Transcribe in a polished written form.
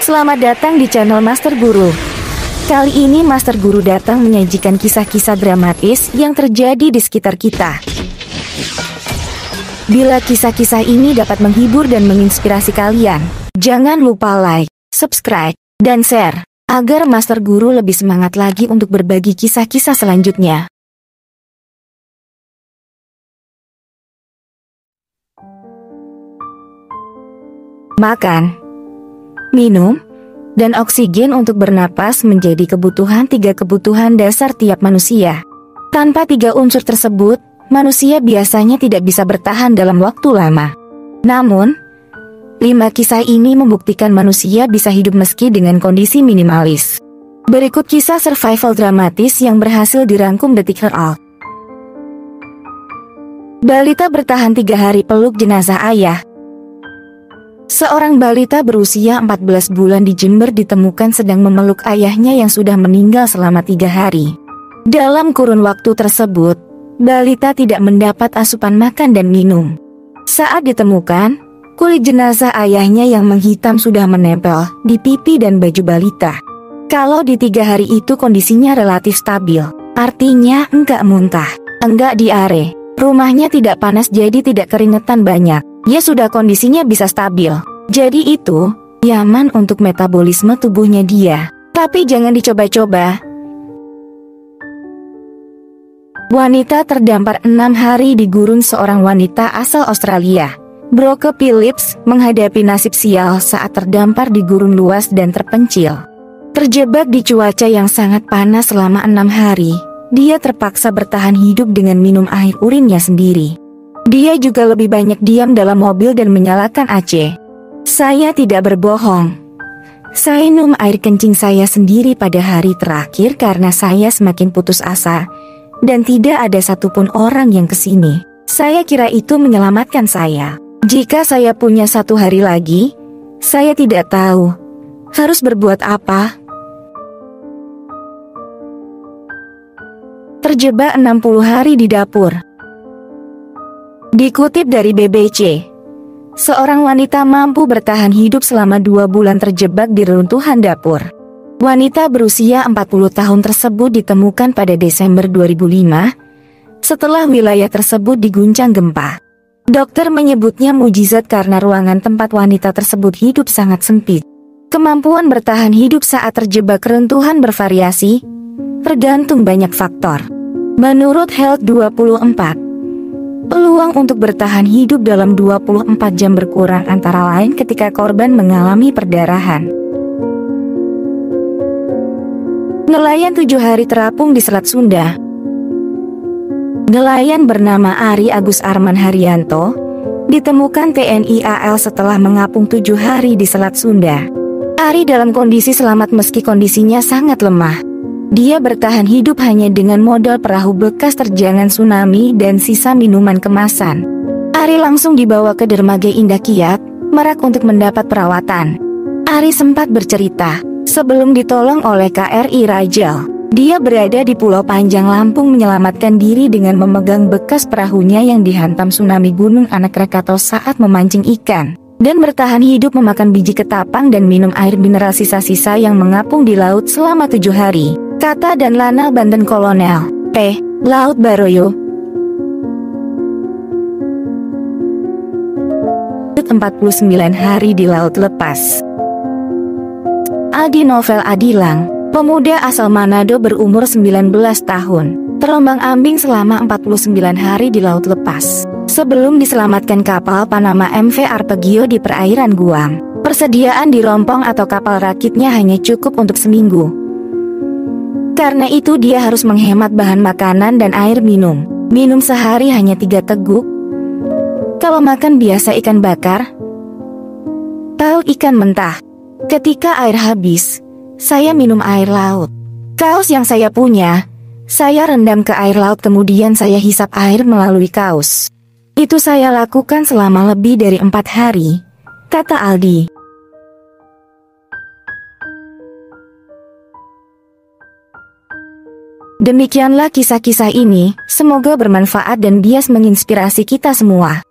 Selamat datang di channel Master Guru. Kali ini Master Guru datang menyajikan kisah-kisah dramatis yang terjadi di sekitar kita. Bila kisah-kisah ini dapat menghibur dan menginspirasi kalian, jangan lupa like, subscribe, dan share, agar Master Guru lebih semangat lagi untuk berbagi kisah-kisah selanjutnya. Makan, minum, dan oksigen untuk bernapas menjadi tiga kebutuhan dasar tiap manusia. Tanpa tiga unsur tersebut, manusia biasanya tidak bisa bertahan dalam waktu lama. Namun, 5 kisah ini membuktikan manusia bisa hidup meski dengan kondisi minimalis. Berikut kisah survival dramatis yang berhasil dirangkum Detik Herald. Balita bertahan 3 hari peluk jenazah ayah. Seorang balita berusia 14 bulan di Jember ditemukan sedang memeluk ayahnya yang sudah meninggal selama 3 hari. Dalam kurun waktu tersebut, balita tidak mendapat asupan makan dan minum. Saat ditemukan, kulit jenazah ayahnya yang menghitam sudah menempel di pipi dan baju balita. Kalau di 3 hari itu kondisinya relatif stabil, artinya enggak muntah, enggak diare, rumahnya tidak panas jadi tidak keringetan banyak. Ya sudah kondisinya bisa stabil. Jadi itu, nyaman untuk metabolisme tubuhnya dia. Tapi jangan dicoba-coba. Wanita terdampar 6 hari di gurun. Seorang wanita asal Australia, Brooke Phillips, menghadapi nasib sial saat terdampar di gurun luas dan terpencil. Terjebak di cuaca yang sangat panas selama 6 hari, dia terpaksa bertahan hidup dengan minum air urinnya sendiri. Dia juga lebih banyak diam dalam mobil dan menyalakan AC. Saya tidak berbohong. Saya minum air kencing saya sendiri pada hari terakhir karena saya semakin putus asa. Dan tidak ada satupun orang yang kesini. Saya kira itu menyelamatkan saya. Jika saya punya 1 hari lagi, saya tidak tahu harus berbuat apa. Terjebak 60 hari di dapur. Dikutip dari BBC, seorang wanita mampu bertahan hidup selama 2 bulan terjebak di reruntuhan dapur. Wanita berusia 40 tahun tersebut ditemukan pada Desember 2005, setelah wilayah tersebut diguncang gempa. Dokter menyebutnya mukjizat karena ruangan tempat wanita tersebut hidup sangat sempit. Kemampuan bertahan hidup saat terjebak reruntuhan bervariasi, tergantung banyak faktor. Menurut Health24, peluang untuk bertahan hidup dalam 24 jam berkurang antara lain ketika korban mengalami perdarahan. Nelayan 7 hari terapung di Selat Sunda. Nelayan bernama Ari Agus Arman Haryanto ditemukan TNI AL setelah mengapung 7 hari di Selat Sunda. Ari dalam kondisi selamat meski kondisinya sangat lemah. Dia bertahan hidup hanya dengan modal perahu bekas terjangan tsunami dan sisa minuman kemasan. Ari langsung dibawa ke dermaga Indah Kiat, Merak untuk mendapat perawatan. Ari sempat bercerita, sebelum ditolong oleh KRI Rajal, dia berada di Pulau Panjang Lampung menyelamatkan diri dengan memegang bekas perahunya yang dihantam tsunami Gunung Anak Rakatau saat memancing ikan, dan bertahan hidup memakan biji ketapang dan minum air mineral sisa-sisa yang mengapung di laut selama 7 hari. Kata dan Lana Banten Kolonel Laut Baroyo. 49 hari di laut lepas. Adi Novel Adilang, pemuda asal Manado berumur 19 tahun, terombang-ambing selama 49 hari di laut lepas. Sebelum diselamatkan kapal Panama MV Arpeggio di perairan Guam, persediaan di rompong atau kapal rakitnya hanya cukup untuk seminggu. Karena itu dia harus menghemat bahan makanan dan air minum. Minum sehari hanya 3 teguk. Kalau makan biasa ikan bakar, tahu ikan mentah. Ketika air habis, saya minum air laut. Kaos yang saya punya, saya rendam ke air laut kemudian saya hisap air melalui kaos. Itu saya lakukan selama lebih dari 4 hari, kata Aldi. Demikianlah kisah-kisah ini, semoga bermanfaat dan bias menginspirasi kita semua.